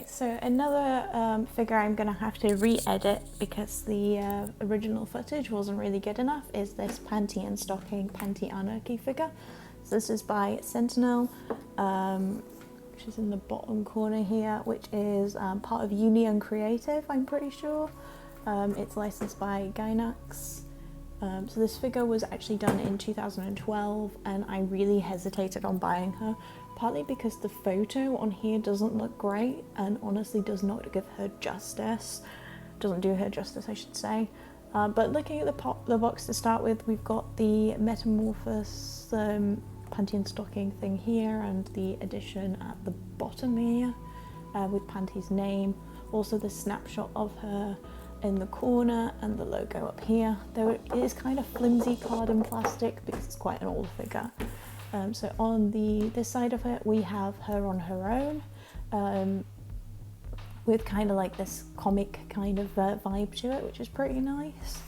Right, so another figure I'm going to have to re-edit because the original footage wasn't really good enough is this Panty and Stocking Panty Anarchy figure. So this is by Sentinel, which is in the bottom corner here, which is part of Union Creative, I'm pretty sure. It's licensed by Gainax. So this figure was actually done in 2012 and I really hesitated on buying her, partly because the photo on here doesn't look great and honestly does not give her justice. Doesn't do her justice, I should say. But looking at the box to start with, we've got the Metamorphosis Panty and Stocking thing here and the edition at the bottom here with Panty's name. Also the snapshot of her in the corner and the logo up here. Though it is kind of flimsy card and plastic because it's quite an old figure. So on this side of it, we have her on her own with kind of like this comic kind of vibe to it, which is pretty nice.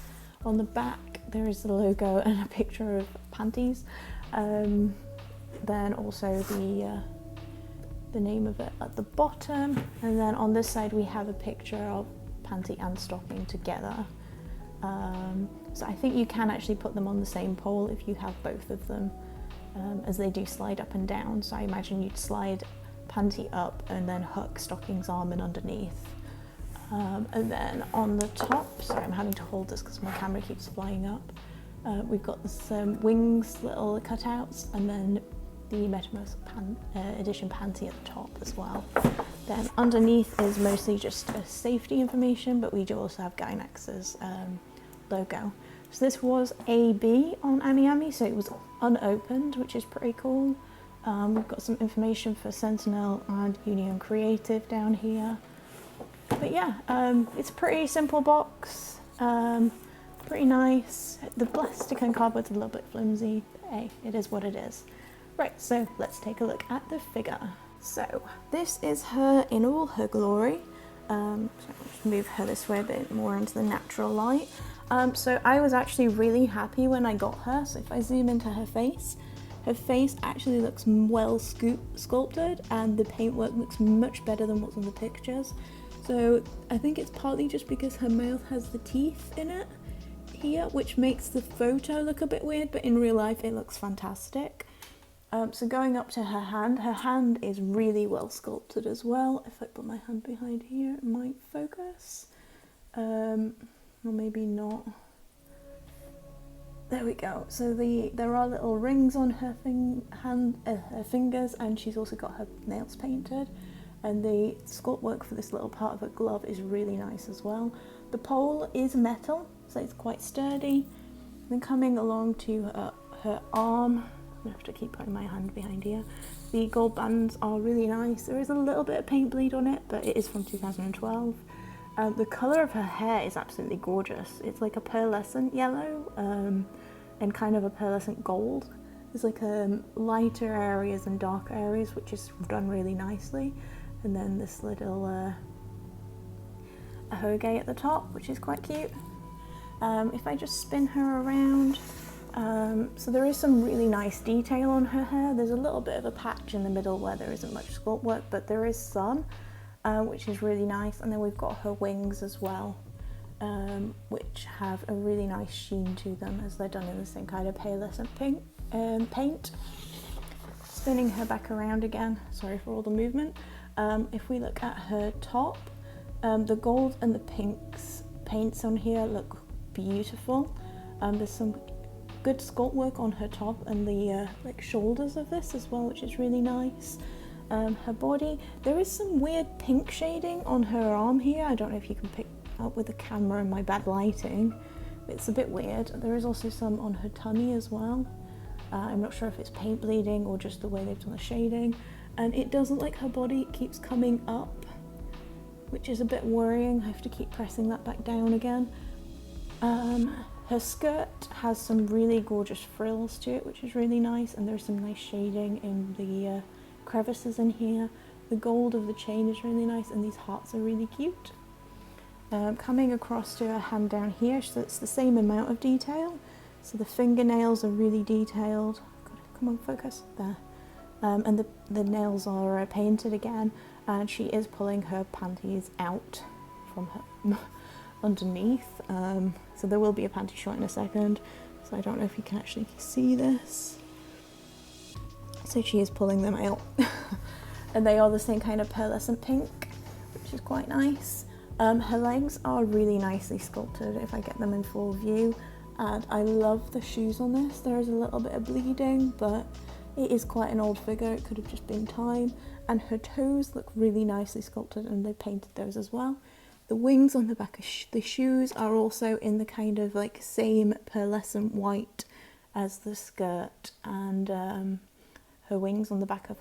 On the back, there is the logo and a picture of panties. Then also the name of it at the bottom. And then on this side, we have a picture of Panty and Stocking together. So I think you can actually put them on the same pole if you have both of them, as they do slide up and down. So I imagine you'd slide Panty up and then hook Stocking's arm in underneath. And then on the top, sorry I'm having to hold this because my camera keeps flying up, we've got some wings, little cutouts, and then the Metamorphosis edition Panty at the top as well. Then underneath is mostly just safety information, but we do also have Gainax's logo. So this was AB on amiami, so it was unopened, which is pretty cool. We've got some information for Sentinel and Union Creative down here. But yeah, it's a pretty simple box, pretty nice. The plastic and cardboard's a little bit flimsy, but hey, it is what it is. Right, so let's take a look at the figure. So this is her in all her glory. So I'll just move her this way a bit more into the natural light. So I was actually really happy when I got her. So if I zoom into her face actually looks well sculpted and the paintwork looks much better than what's on the pictures. So I think it's partly just because her mouth has the teeth in it here, which makes the photo look a bit weird, but in real life it looks fantastic. So going up to her hand is really well sculpted as well. If I put my hand behind here, it might focus. Or maybe not. There we go. So there are little rings on her her fingers, and she's also got her nails painted. And the sculpt work for this little part of her glove is really nice as well. The pole is metal, so it's quite sturdy. Then coming along to her arm, I have to keep putting my hand behind here. The gold bands are really nice. There is a little bit of paint bleed on it, but it is from 2012. The colour of her hair is absolutely gorgeous. It's like a pearlescent yellow and kind of a pearlescent gold. There's like lighter areas and darker areas, which is done really nicely. And then this little ahoge at the top, which is quite cute. If I just spin her around, so there is some really nice detail on her hair. There's a little bit of a patch in the middle where there isn't much sculpt work, but there is some, which is really nice. And then we've got her wings as well, which have a really nice sheen to them as they're done in the same kind of pearlescent paint. Spinning her back around again, sorry for all the movement. If we look at her top, the gold and the paints on here look beautiful. There's some good sculpt work on her top and the like shoulders of this as well, which is really nice. Her body, there is some weird pink shading on her arm here. I don't know if you can pick up with the camera and my bad lighting. It's a bit weird. There is also some on her tummy as well. I'm not sure if it's paint bleeding or just the way they've done the shading. And it doesn't like her body keeps coming up, which is a bit worrying. I have to keep pressing that back down again. Her skirt has some really gorgeous frills to it, which is really nice, and there's some nice shading in the crevices in here. The gold of the chain is really nice, and these hearts are really cute. Coming across to her hand down here, so it's the same amount of detail. So the fingernails are really detailed. God, come on, focus, there. And the nails are painted again. and she is pulling her panties out from her underneath. So there will be a panty shot in a second, so I don't know if you can actually see this. So she is pulling them out and they are the same kind of pearlescent pink, which is quite nice. Her legs are really nicely sculpted if I get them in full view, and I love the shoes on this. There is a little bit of bleeding, but it is quite an old figure, it could have just been time. And her toes look really nicely sculpted, and they painted those as well. The wings on the back of the shoes are also in the kind of like same pearlescent white as the skirt, and her wings on the back of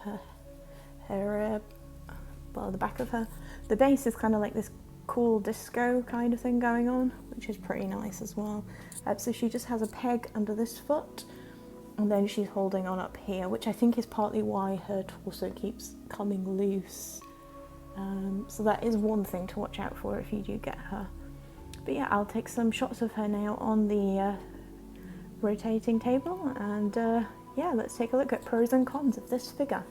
the base is kind of like this cool disco kind of thing going on, which is pretty nice as well. So she just has a peg under this foot, and then she's holding on up here, which I think is partly why her torso keeps coming loose. So that is one thing to watch out for if you do get her. But yeah, I'll take some shots of her now on the rotating table, and yeah, let's take a look at pros and cons of this figure.